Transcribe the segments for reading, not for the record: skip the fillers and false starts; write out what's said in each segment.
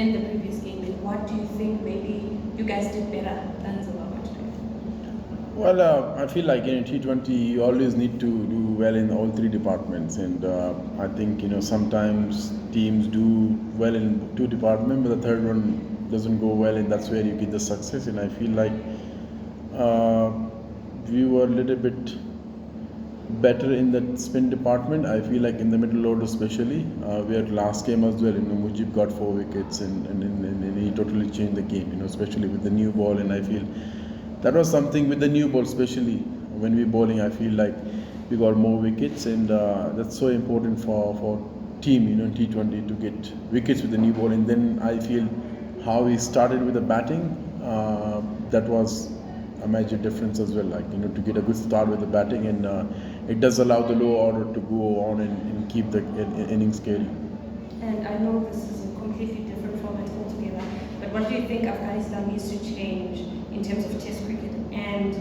in the previous game, and what do you think maybe you guys did better than Zimbabwe today? Well, I feel like in T20 you always need to do well in all three departments, and I think sometimes teams do well in two departments, but the third one doesn't go well, and that's where you get the success. And I feel like uh, we were a little bit better in that spin department. I feel like in the middle order, especially, where last game as well, Mujib got 4 wickets, and he totally changed the game. Especially with the new ball, and I feel that was something with the new ball, especially when we're bowling. I feel like we got more wickets, and that's so important for team, in T20 to get wickets with the new ball. And then I feel how we started with the batting, that was a major difference as well. Like to get a good start with the batting, and it does allow the low order to go on and keep the innings carry. And I know this is a completely different format altogether, but what do you think Afghanistan needs to change in terms of Test cricket? And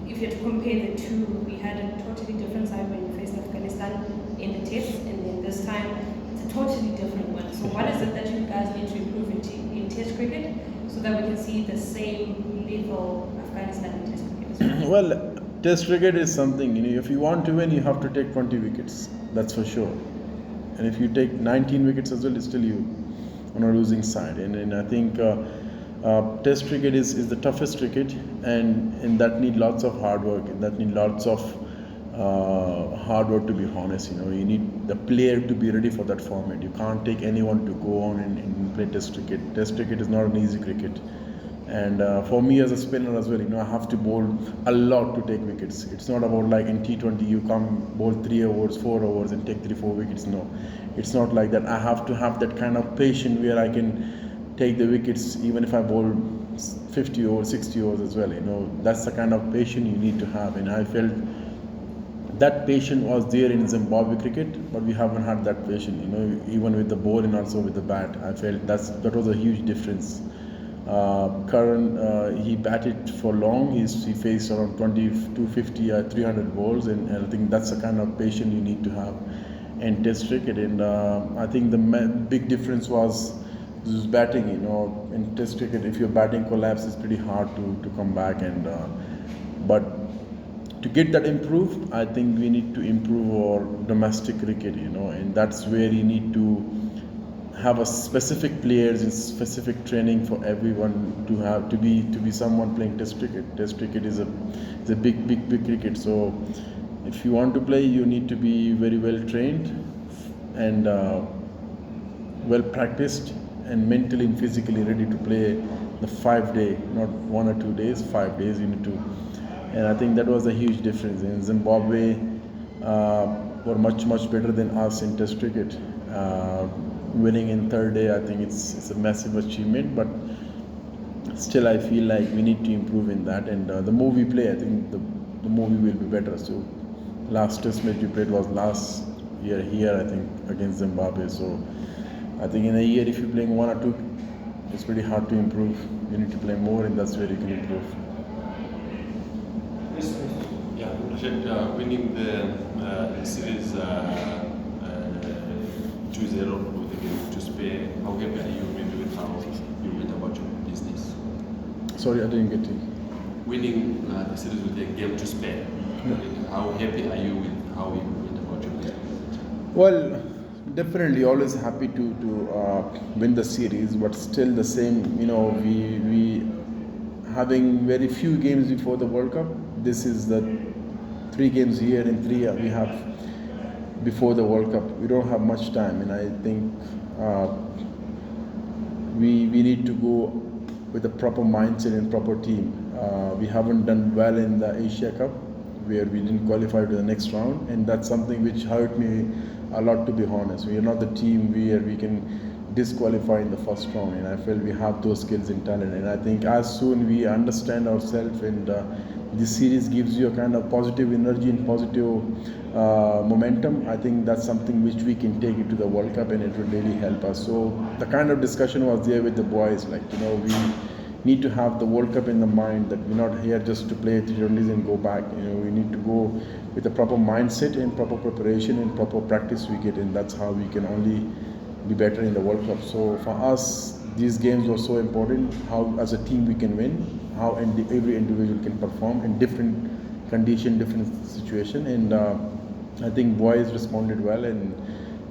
if you had to compare the two, we had a totally different side when we faced Afghanistan in the Test, and then this time it's a totally different one. So what is it that you guys need to improve in Test cricket so that we can see the same level Afghanistan in Test cricket as well? Well, Test cricket is something, if you want to win, you have to take 20 wickets, that's for sure. And if you take 19 wickets as well, it's still you on a losing side. And I think Test cricket is the toughest cricket, and that need lots of hard work, and that need lots of hard work, to be honest. You need the player to be ready for that format. You can't take anyone to go on and play Test cricket. Test cricket is not an easy cricket. And for me as a spinner as well, I have to bowl a lot to take wickets. It's not about like in T20 you come bowl 3 overs, 4 overs and take 3-4 wickets. No, it's not like that. I have to have that kind of patience where I can take the wickets even if I bowl 50 overs, 60 overs as well. That's the kind of patience you need to have. And I felt that patience was there in Zimbabwe cricket, but we haven't had that patience. Even with the ball and also with the bat, I felt that was a huge difference. Karan, he batted for long. He faced around 20, 250, 300 balls, and I think that's the kind of patience you need to have in Test cricket. And I think the big difference was this batting. In Test cricket, if your batting collapses, it's pretty hard to come back. And but to get that improved, I think we need to improve our domestic cricket. And that's where you need to have a specific players and specific training for everyone to be someone playing Test cricket. Test cricket is a big cricket. So if you want to play, you need to be very well trained and well practiced and mentally and physically ready to play the 5 day, not 1 or 2 days, 5 days you need to. And I think that was a huge difference. In Zimbabwe were much better than us in Test cricket. Winning in third day, I think it's a massive achievement, but still I feel like we need to improve in that. And the more we play, I think the more we will be better. So last Test match we played was last year here, I think, against Zimbabwe. So I think in a year, if you're playing 1 or 2, it's pretty hard to improve. You need to play more, and that's where you can improve. Yeah, Rashid, winning the series 2-0 with the game to spare, how happy are you maybe with how you went about your business? Sorry, I didn't get you. Winning the series with a game to spare, how happy are you with how you went about your business? Well, definitely always happy to win the series, but still the same, we having very few games before the World Cup. This is the 3 games here and 3 we have before the World Cup. We don't have much time, and I think we need to go with a proper mindset and proper team. We haven't done well in the Asia Cup, where we didn't qualify to the next round, and that's something which hurt me a lot, to be honest. We are not the team where we can disqualify in the first round, and I feel we have those skills and talent. And I think as soon we understand ourselves, and this series gives you a kind of positive energy and positive momentum, I think that's something which we can take it to the World Cup, and it will really help us. So the kind of discussion was there with the boys, like, we need to have the World Cup in the mind, that we're not here just to play T20s and go back. We need to go with a proper mindset and proper preparation and proper practice we get, and that's how we can only be better in the World Cup. So for us, these games were so important. How as a team we can win, how every individual can perform in different condition, different situation, and I think boys responded well, and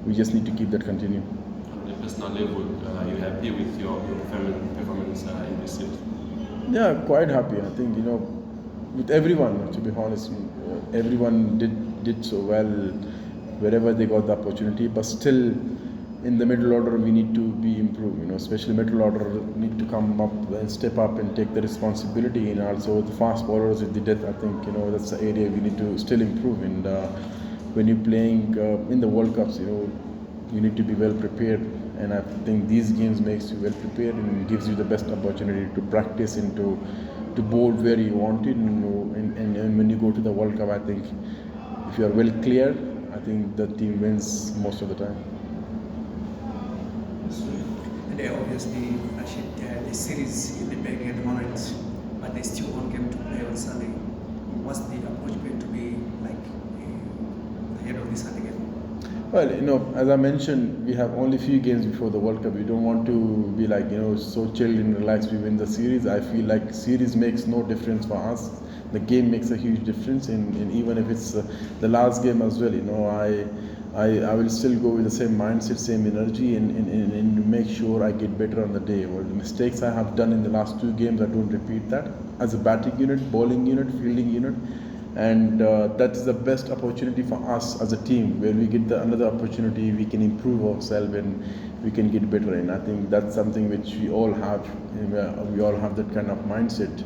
we just need to keep that continue. On a personal level, are you happy with your performance in this series? Yeah, quite happy. I think with everyone. To be honest, everyone did so well wherever they got the opportunity. But still, in the middle order, we need to be improved. Especially middle order need to come up and step up and take the responsibility. And also the fast bowlers with the depth. I think that's the area we need to still improve. And when you're playing in the World Cups, you need to be well prepared. And I think these games makes you well prepared and gives you the best opportunity to practice and to bowl where you want it. And when you go to the World Cup, I think if you are well clear, I think the team wins most of the time. And obviously, Rashid, the series in the bag at the moment, but there's still one game to play on Sunday. What's the approach going to be like ahead of the Sunday game? Well, as I mentioned, we have only few games before the World Cup. We don't want to be like, so chilled and relaxed. We win the series. I feel like series makes no difference for us. The game makes a huge difference, and even if it's the last game as well, I will still go with the same mindset, same energy, and make sure I get better on the day. Well, the mistakes I have done in the last 2 games, I don't repeat that. As a batting unit, bowling unit, fielding unit, and that is the best opportunity for us as a team, where we get another opportunity, we can improve ourselves and we can get better. And I think that's something which we all have. We all have that kind of mindset.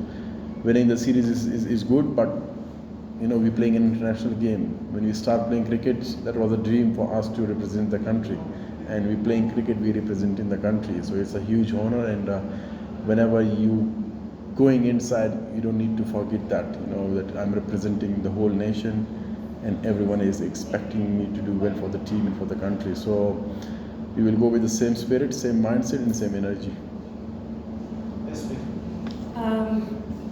Winning the series is good, but we're playing an international game. When we start playing cricket, that was a dream for us to represent the country, and we're playing cricket, we're representing the country. So it's a huge honor, and whenever you going inside, you don't need to forget that that I'm representing the whole nation, and everyone is expecting me to do well for the team and for the country. So we will go with the same spirit, same mindset, and same energy.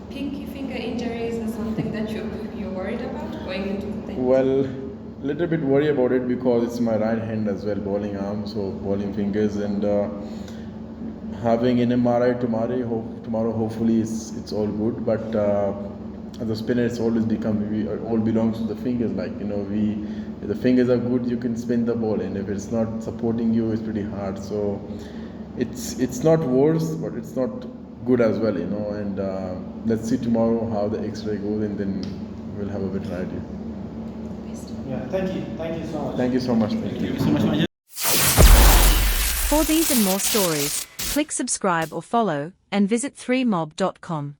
Pinky finger injuries is something that you're worried about going into the thing? Well, little bit worried about it because it's my right hand as well, bowling arm, so bowling fingers, and having an MRI tomorrow. Hopefully it's all good. But as a spinner, it's always all belongs to the fingers. Like if the fingers are good, you can spin the ball, and if it's not supporting you, it's pretty hard. So it's not worse, but it's not good as well. And let's see tomorrow how the X-ray goes, and then we'll have a better idea. Yeah, thank you so much. Thank you so much. Thank you so much. For these and more stories, click subscribe or follow, and visit 3mob.com.